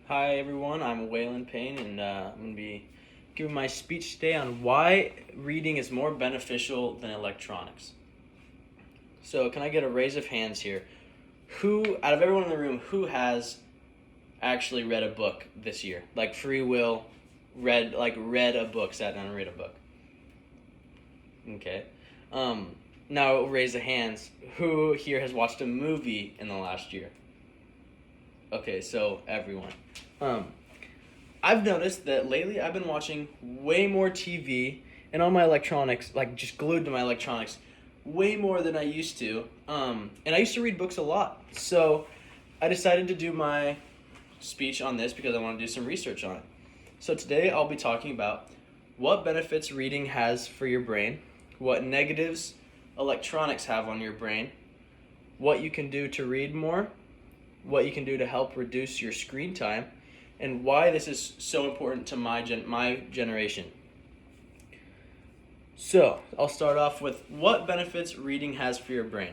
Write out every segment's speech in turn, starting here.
Hi everyone, I'm Waylon Payne, and I'm going to be giving my speech today on why reading is more beneficial than electronics. So, can I get a raise of hands here? Who, out of everyone in the room, who has actually read a book this year? Like free will, read a book, sat down and read a book. Okay. Now raise the hands. Who here has watched a movie in the last year? Okay, so everyone. Um, I've noticed that lately I've been watching way more TV and all my electronics, like just glued to my electronics, way more than I used to. And I used to read books a lot. So I decided to do my speech on this because I want to do some research on it. So today I'll be talking about what benefits reading has for your brain, what negatives electronics have on your brain, what you can do to read more, what you can do to help reduce your screen time, and why this is so important to my generation. So, I'll start off with what benefits reading has for your brain.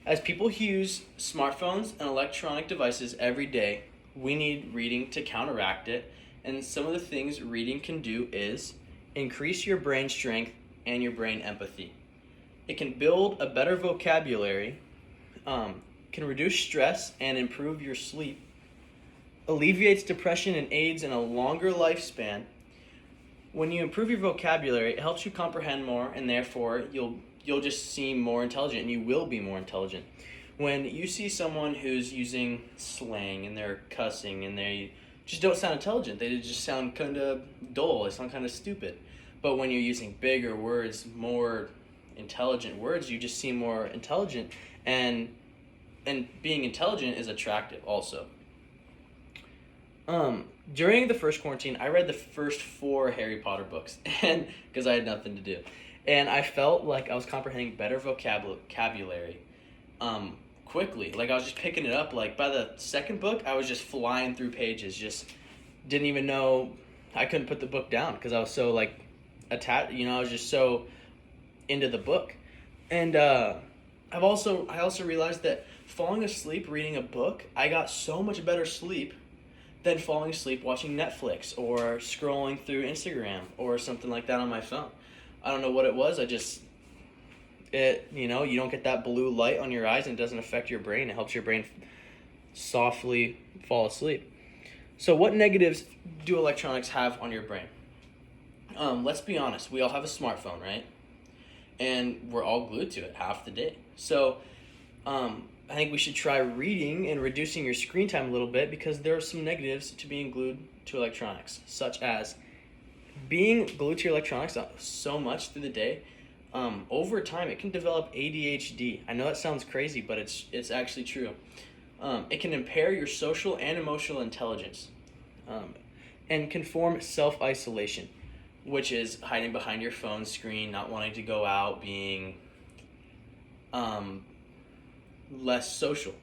As people use smartphones and electronic devices every day, we need reading to counteract it, and some of the things reading can do is increase your brain strength and your brain empathy. It can build a better vocabulary, can reduce stress and improve your sleep, alleviates depression and aids in a longer lifespan. When you improve your vocabulary, it helps you comprehend more, and therefore you'll just seem more intelligent, and you will be more intelligent. When you see someone who's using slang and they're cussing and they just don't sound intelligent, they just sound kind of dull, they sound kind of stupid. But when you're using bigger words, more intelligent words, you just seem more intelligent, and being intelligent is attractive also. During the first quarantine, I read the first 4 Harry Potter books, and because I had nothing to do, and I felt like I was comprehending better vocabulary, quickly. Like I was just picking it up. Like by the second book, I was just flying through pages. Just didn't even know I couldn't put the book down because I was so like attached. I was just so into the book, and I also realized that falling asleep reading a book, I got so much better sleep than falling asleep watching Netflix or scrolling through Instagram or something like that on my phone. I don't know what it was. You don't get that blue light on your eyes and it doesn't affect your brain. It helps your brain softly fall asleep. So what negatives do electronics have on your brain? Let's be honest. We all have a smartphone, right? And we're all glued to it half the day. So I think we should try reading and reducing your screen time a little bit because there are some negatives to being glued to electronics, such as being glued to your electronics so much through the day. Over time, it can develop ADHD. I know that sounds crazy, but it's actually true. It can impair your social and emotional intelligence, and can form self-isolation, which is hiding behind your phone screen, not wanting to go out, being less social.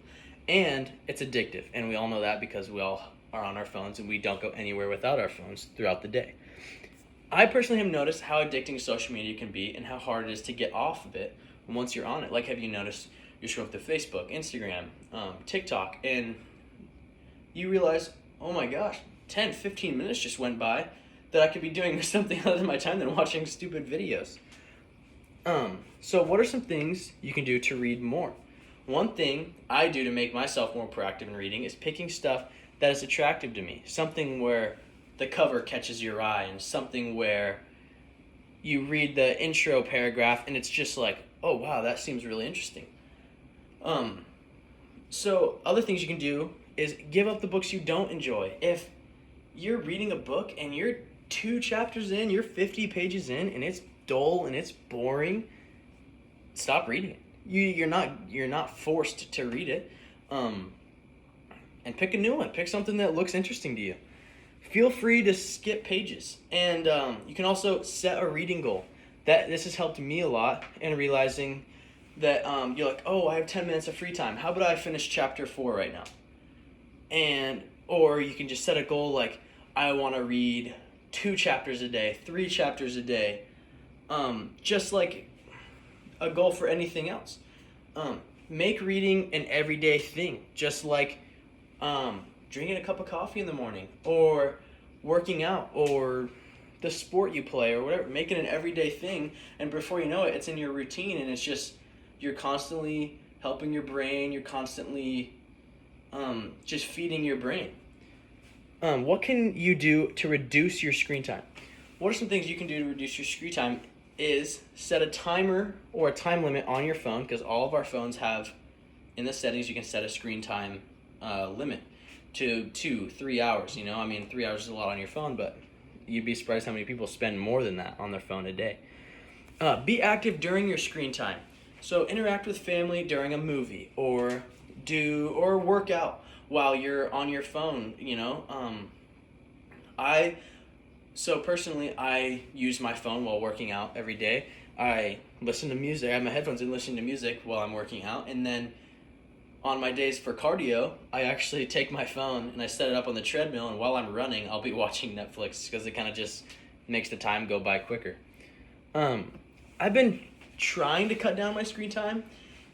And it's addictive, and we all know that because we all are on our phones and we don't go anywhere without our phones throughout the day. I personally have noticed how addicting social media can be and how hard it is to get off of it once you're on it. Like, have you noticed you're scrolling through Facebook, Instagram, TikTok, and you realize, oh my gosh, 10, 15 minutes just went by that I could be doing something other than my time than watching stupid videos. So what are some things you can do to read more? One thing I do to make myself more proactive in reading is picking stuff that is attractive to me. Something where the cover catches your eye, and something where you read the intro paragraph and it's just like, oh wow, that seems really interesting. So other things you can do is give up the books you don't enjoy. If you're reading a book and you're 2 chapters in, you're 50 pages in, and it's dull and it's boring, stop reading it. You're not forced to read it, and pick a new one. Pick something that looks interesting to you. Feel free to skip pages, and you can also set a reading goal. This has helped me a lot in realizing that you're like, oh, I have 10 minutes of free time. How about I finish chapter 4 right now? Or you can just set a goal like, I want to read 2 chapters a day, 3 chapters a day, just like a goal for anything else. Make reading an everyday thing, just like drinking a cup of coffee in the morning, or working out, or the sport you play, or whatever, make it an everyday thing, and before you know it, it's in your routine, and it's just, you're constantly helping your brain, you're constantly just feeding your brain. What can you do to reduce your screen time? What are some things you can do to reduce your screen time is set a timer or a time limit on your phone, because all of our phones have, in the settings, you can set a screen time limit to 2-3 hours. 3 hours is a lot on your phone, but you'd be surprised how many people spend more than that on their phone a day. Be active during your screen time. So interact with family during a movie, or work out while you're on your phone. Personally, I use my phone while working out every day. I listen to music. I have my headphones and listen to music while I'm working out. And then on my days for cardio, I actually take my phone and I set it up on the treadmill. And while I'm running, I'll be watching Netflix, because it kind of just makes the time go by quicker. I've been trying to cut down my screen time,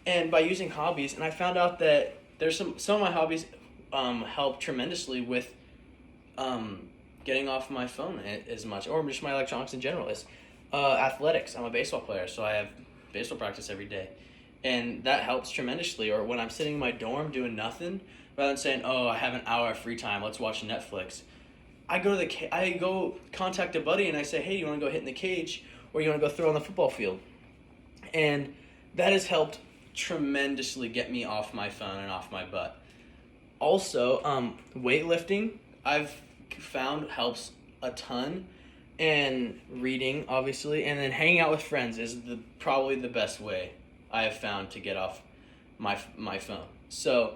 and by using hobbies, and I found out that there's some of my hobbies help tremendously with getting off my phone as much, or just my electronics in general. Is athletics. I'm a baseball player, so I have baseball practice every day, and that helps tremendously. Or when I'm sitting in my dorm doing nothing, rather than saying, "Oh, I have an hour of free time, let's watch Netflix," I go contact a buddy and I say, "Hey, do you want to go hit in the cage, or you want to go throw on the football field?" And that has helped tremendously get me off my phone and off my butt. Also, weightlifting, I've found, helps a ton, and reading, obviously, and then hanging out with friends is probably the best way I have found to get off my phone. So,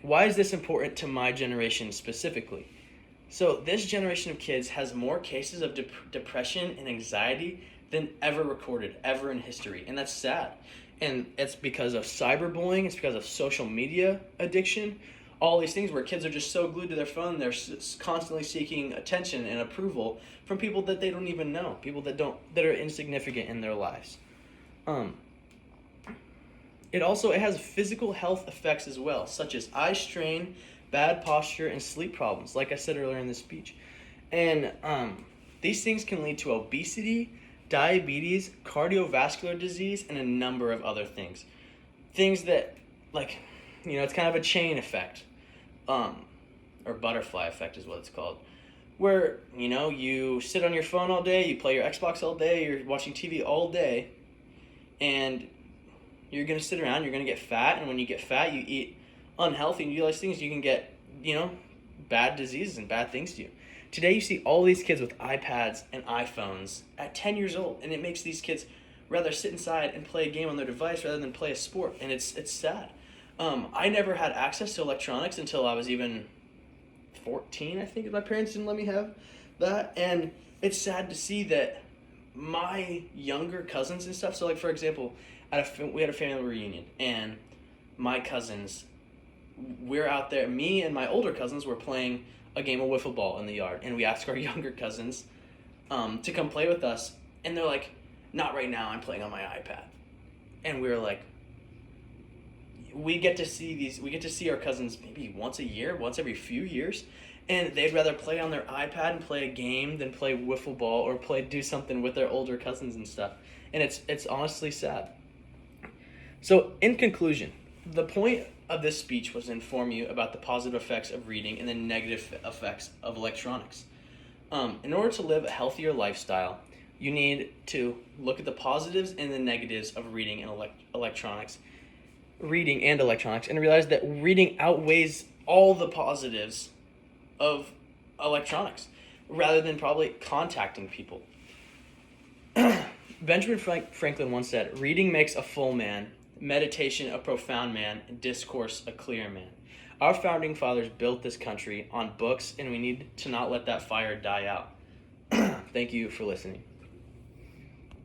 why is this important to my generation specifically? So this generation of kids has more cases of depression and anxiety than ever recorded, ever in history. And that's sad. And it's because of cyberbullying, it's because of social media addiction, all these things where kids are just so glued to their phone, they're constantly seeking attention and approval from people that they don't even know, people that are insignificant in their lives. It has physical health effects as well, such as eye strain, bad posture, and sleep problems, like I said earlier in the speech. And these things can lead to obesity, diabetes, cardiovascular disease, and a number of other things. Things that, it's kind of a chain effect, or butterfly effect is what it's called, where, you sit on your phone all day, you play your Xbox all day, you're watching TV all day, and you're going to sit around, you're going to get fat, and when you get fat, you eat unhealthy, and you do all these things, you can get, bad diseases and bad things to you. Today, you see all these kids with iPads and iPhones at 10 years old, and it makes these kids rather sit inside and play a game on their device rather than play a sport, and it's sad. I never had access to electronics until I was even 14, I think. My parents didn't let me have that, and it's sad to see that my younger cousins and stuff, so for example, we had a family reunion, and my cousins, we're out there, me and my older cousins were playing a game of wiffle ball in the yard, and we asked our younger cousins to come play with us, and they're like, "Not right now, I'm playing on my iPad." And we were like, we get to see our cousins maybe once a year, once every few years, and they'd rather play on their iPad and play a game than play wiffle ball or do something with their older cousins and stuff. And it's honestly sad. So in conclusion, the point of this speech was to inform you about the positive effects of reading and the negative effects of electronics. In order to live a healthier lifestyle, you need to look at the positives and the negatives of reading and electronics, and realize that reading outweighs all the positives of electronics, rather than probably contacting people. Benjamin Franklin once said, "Reading makes a full man, meditation a profound man, and discourse a clear man." Our founding fathers built this country on books, and we need to not let that fire die out. Thank you for listening.